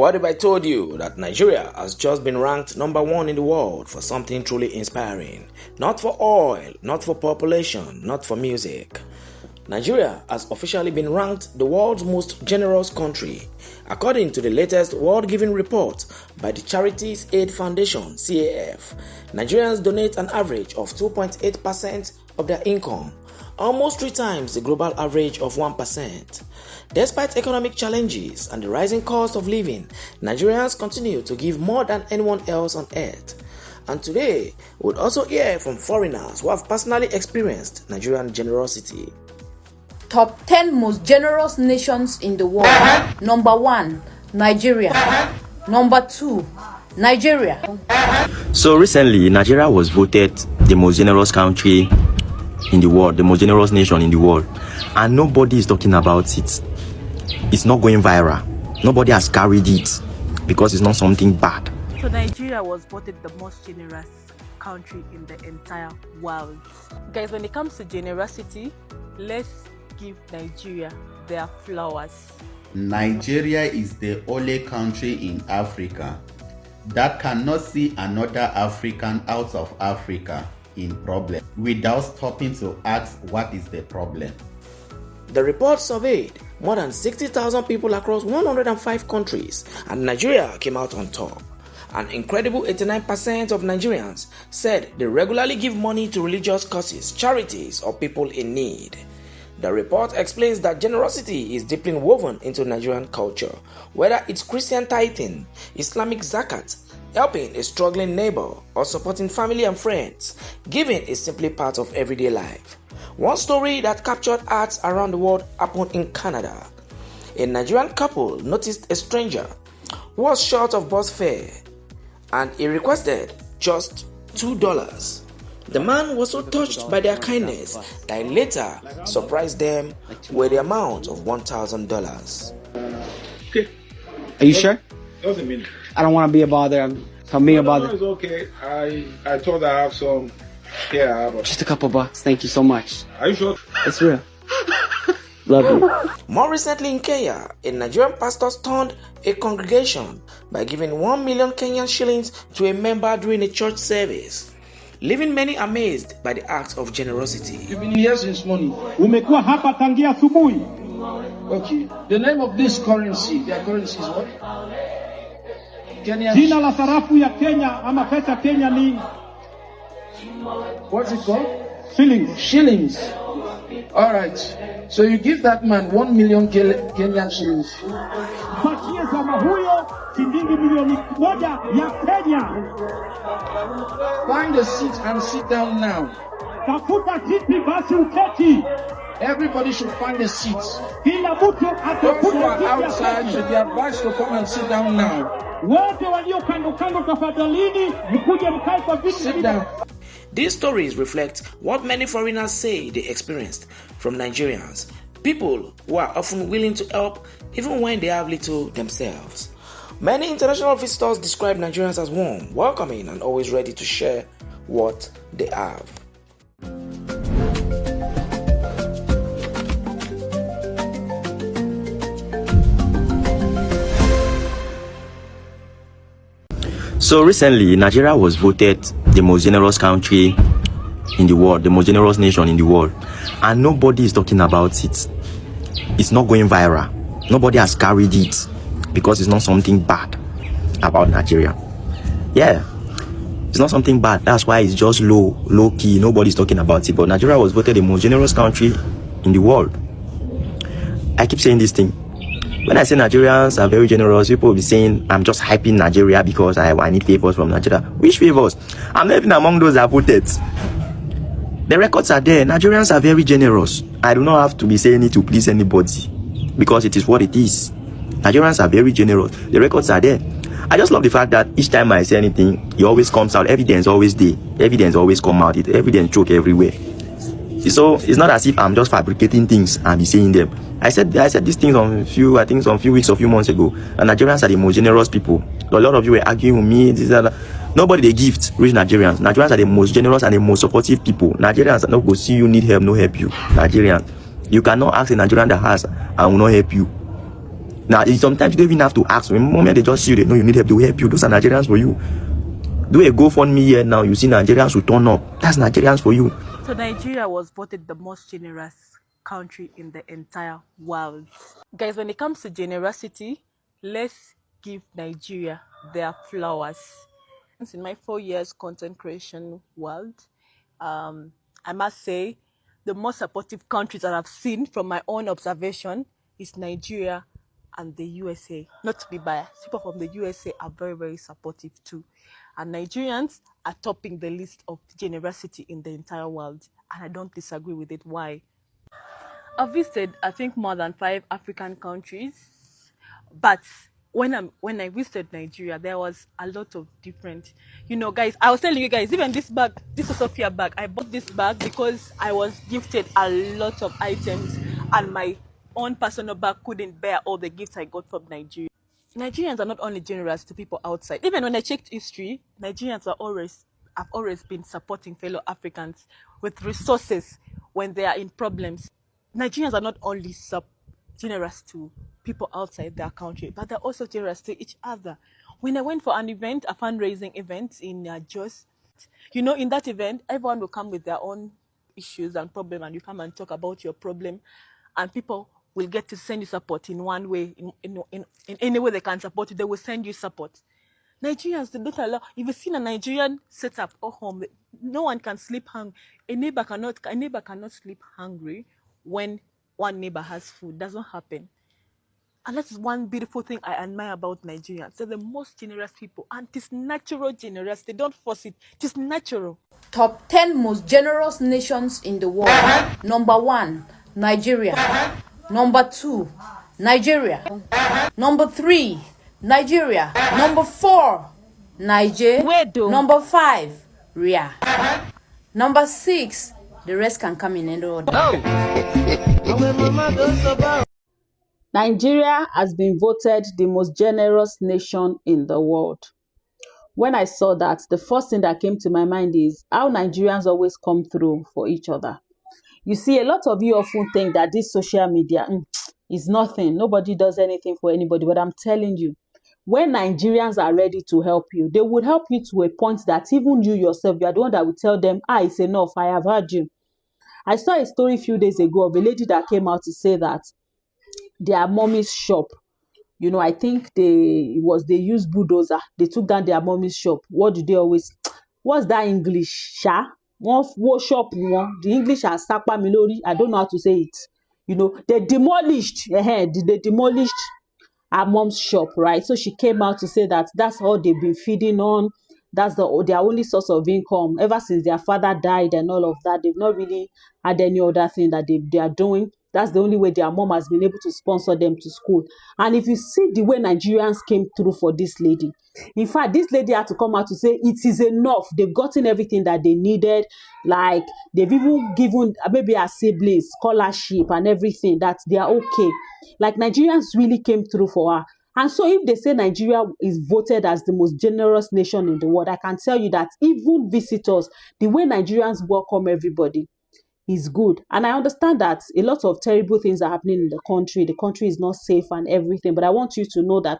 What if I told you that Nigeria has just been ranked number 1 in the world for something truly inspiring? Not for oil, not for population, not for music. Nigeria has officially been ranked the world's most generous country. According to the latest World Giving Report by the Charities Aid Foundation (CAF), Nigerians donate an average of 2.8% of their income, almost 3 times the global average of 1%. Despite economic challenges and the rising cost of living, Nigerians continue to give more than anyone else on earth. And today, we would also hear from foreigners who have personally experienced Nigerian generosity. Top 10 most generous nations in the world. Number 1, Nigeria. Number 2, Nigeria. So recently, Nigeria was voted the most generous country in the world, the most generous nation in the world, and nobody is talking about it. It's not going viral. Nobody has carried it because it's not something bad. So Nigeria was voted the most generous country in the entire world. Guys, when it comes to generosity, let's give Nigeria their flowers. Nigeria is the only country in Africa that cannot see another African out of Africa in problem without stopping to ask what is the problem. The report surveyed more than 60,000 people across 105 countries, and Nigeria came out on top. An incredible 89% of Nigerians said they regularly give money to religious causes, charities, or people in need. The report explains that generosity is deeply woven into Nigerian culture, whether it's Christian tithing, Islamic zakat, helping a struggling neighbor, or supporting family and friends. Giving is simply part of everyday life. One story that captured hearts around the world happened in Canada. A Nigerian couple noticed a stranger who was short of bus fare, and he requested just $2. The man was so touched by their kindness that he later surprised them with the amount of $1,000. Okay. Are you sure? Just a minute. I don't want to be a bother. I'm being a bother. No, it's okay. I thought I have some here. But Just a couple bucks. Thank you so much. are you sure? It's real. Love you. More recently in Kenya, a Nigerian pastor stunned a congregation by giving 1 million Kenyan shillings to a member during a church service, leaving many amazed by the act of generosity. You've been here since morning. Umekuwa hapa tangia asubuhi. Okay. The name of this currency, their currency is what? Kenya. Jina la sarafu ya Kenya ama pesa Kenya ni What's it called? shillings. Shillings. All right. So you give that man 1 million Kenyan shillings. Patie zama huyo shilingi milioni 1 ya Kenya. Find a seat and sit down now. Tafuta kiti basi uketi. Everybody should find a seat. Kila mtu Those who atafuta are kiti ya outside keti. should be advised to come and sit down now. Wote walio kando kando tafadhalini mkuje mkae kwa viti. Sit down. These stories reflect what many foreigners say they experienced from Nigerians, people who are often willing to help even when they have little themselves. Many international visitors describe Nigerians as warm, welcoming, and always ready to share what they have. So recently, Nigeria was voted the most generous country in the world, the most generous nation in the world, and nobody is talking about it. It's not going viral. Nobody has carried it because it's not something bad about Nigeria. Yeah, it's not something bad. That's why it's just low key. Nobody's talking about it. But Nigeria was voted the most generous country in the world. I keep saying this thing. When I say Nigerians are very generous, people will be saying I'm just hyping Nigeria because I need favors from Nigeria. Which favors? I'm not even among those that voted. The records are there. Nigerians are very generous. I do not have to be saying it to please anybody because it is what it is. Nigerians are very generous. The records are there. I just love the fact that each time I say anything, it always comes out. Evidence always there. Evidence always come out. Evidence joke everywhere. So it's not as if I'm just fabricating things and be saying them. I said these things some few weeks or few months ago. And Nigerians are the most generous people. A lot of you were arguing with me. Nobody they gift rich Nigerians. Nigerians are the most generous and the most supportive people. Nigerians are not go see you need help, no help you. Nigerians, you cannot ask a Nigerian that has and will not help you. Now, sometimes you don't even have to ask. The moment they just see you, they know you need help, they will help you. Those are Nigerians for you. Do a GoFundMe here now, you see Nigerians will turn up. That's Nigerians for you. So Nigeria was voted the most generous country in the entire world. Guys, when it comes to generosity, let's give Nigeria their flowers. In my 4 years content creation world, I must say the most supportive countries that I've seen from my own observation is Nigeria and the USA. Not to be biased, people from the USA are very, very supportive too. And Nigerians are topping the list of generosity in the entire world. And I don't disagree with it. Why? I've visited, I think, more than 5 African countries, but when I visited Nigeria, there was a lot of different, guys. I was telling you guys, even this bag, this is Sophia bag. I bought this bag because I was gifted a lot of items, and my own personal bag couldn't bear all the gifts I got from Nigeria. Nigerians are not only generous to people outside. Even when I checked history, Nigerians have always been supporting fellow Africans with resources when they are in problems. Nigerians are not only generous to people outside their country, but they're also generous to each other. When I went for an event, a fundraising event in Jos, in that event, everyone will come with their own issues and problem, and you come and talk about your problem, and people will get to send you support in one way, in any way they can support you, they will send you support. Nigerians, they don't allow. If you've seen a Nigerian setup or home, no one can sleep hungry. A neighbor cannot sleep hungry when one neighbor has food. Doesn't happen. And that's one beautiful thing I admire about Nigerians. They're the most generous people, and it's natural generous. They don't force it. It's natural. Top 10 most generous nations in the world. Number 1, Nigeria. Number 2, Nigeria. Number 3, Nigeria. Number 4, Niger. Number 5, Ria. Number 6, the rest can come in any order. Nigeria has been voted the most generous nation in the world. When I saw that, the first thing that came to my mind is how Nigerians always come through for each other. You see, a lot of you often think that this social media is nothing. Nobody does anything for anybody. But I'm telling you, when Nigerians are ready to help you, they would help you to a point that even you yourself, you are the one that will tell them, it's enough. I have heard you. I saw a story a few days ago of a lady that came out to say that their mommy's shop, I think they used bulldozer. They took down their mommy's shop. What do they always? What's that English? Sha? What shop? The English has sapa milori. I don't know how to say it. They demolished. They demolished her mom's shop, right? So she came out to say that that's all they've been feeding on. That's their only source of income ever since their father died and all of that. They've not really had any other thing that they are doing. That's the only way their mom has been able to sponsor them to school. And if you see the way Nigerians came through for this lady, in fact, this lady had to come out to say it is enough. They've gotten everything that they needed. Like, they've even given maybe her siblings scholarship and everything, that they are okay. Like, Nigerians really came through for her. And so if they say Nigeria is voted as the most generous nation in the world, I can tell you that even visitors, the way Nigerians welcome everybody is good. And I understand that a lot of terrible things are happening in the country. The country is not safe and everything. But I want you to know that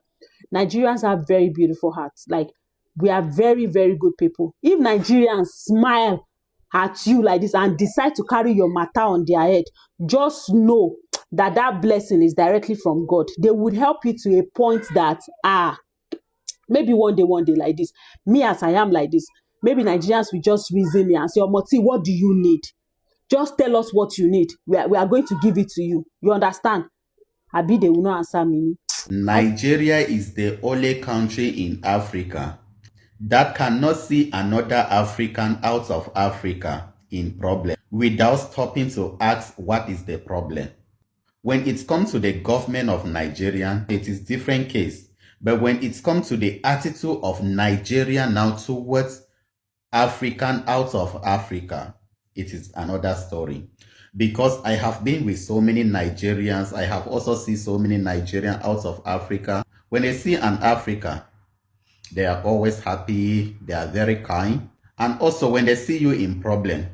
Nigerians have very beautiful hearts. Like, we are very, very good people. If Nigerians smile at you like this and decide to carry your matter on their head, just know that that blessing is directly from God. They would help you to a point that, maybe one day like this, me as I am like this, maybe Nigerians will just reason me and say, Omoti, what do you need? Just tell us what you need. We are going to give it to you. You understand? Abi, they will not answer me. Nigeria is the only country in Africa that cannot see another African out of Africa in problem without stopping to ask what is the problem. When it comes to the government of Nigeria, it is different case. But when it comes to the attitude of Nigeria now towards African out of Africa, it is another story. Because I have been with so many Nigerians, I have also seen so many Nigerians out of Africa. When they see an African, they are always happy, they are very kind. And also when they see you in problem,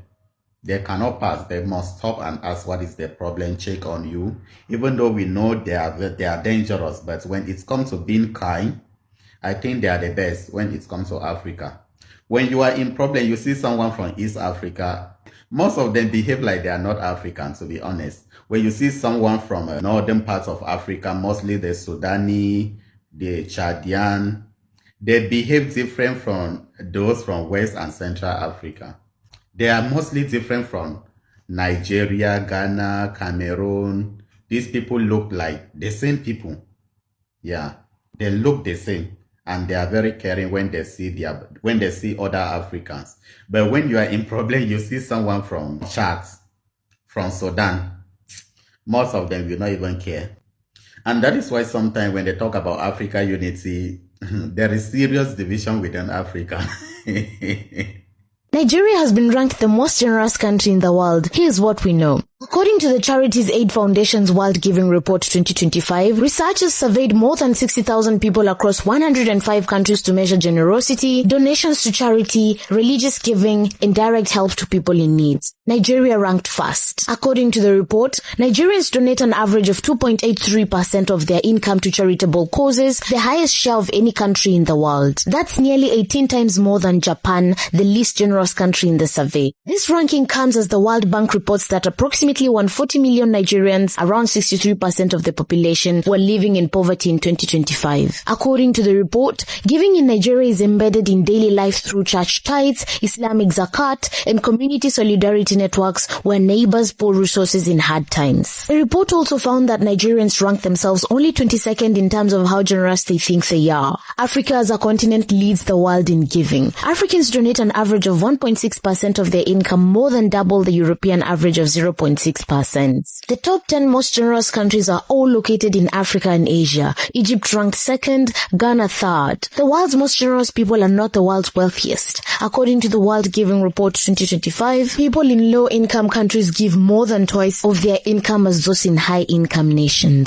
They cannot pass. They must stop and ask what is the problem, check on you. Even though we know they are dangerous, but when it comes to being kind, I think they are the best when it comes to Africa. When you are in problem, you see someone from East Africa, most of them behave like they are not African, to be honest. When you see someone from northern parts of Africa, mostly the Sudani, the Chadian, they behave different from those from West and Central Africa. They are mostly different from Nigeria, Ghana, Cameroon. These people look like the same people. Yeah, they look the same. And they are very caring when they see other Africans. But when you are in problem, you see someone from Chad, from Sudan, most of them will not even care. And that is why sometimes when they talk about Africa unity, there is serious division within Africa. Nigeria has been ranked the most generous country in the world. Here's what we know. According to the Charities Aid Foundation's World Giving Report 2025, researchers surveyed more than 60,000 people across 105 countries to measure generosity, donations to charity, religious giving, and direct help to people in need. Nigeria ranked first. According to the report, Nigerians donate an average of 2.83% of their income to charitable causes, the highest share of any country in the world. That's nearly 18 times more than Japan, the least generous country in the survey. This ranking comes as the World Bank reports that approximately 140 million Nigerians, around 63% of the population, were living in poverty in 2025. According to the report, giving in Nigeria is embedded in daily life through church tithes, Islamic zakat, and community solidarity networks where neighbors pool resources in hard times. The report also found that Nigerians rank themselves only 22nd in terms of how generous they think they are. Africa as a continent leads the world in giving. Africans donate an average of 1.6% of their income, more than double the European average of 0.6%. The top 10 most generous countries are all located in Africa and Asia. Egypt ranked second, Ghana third. The world's most generous people are not the world's wealthiest. According to the World Giving Report 2025, people in low-income countries give more than twice of their income as those in high-income nations.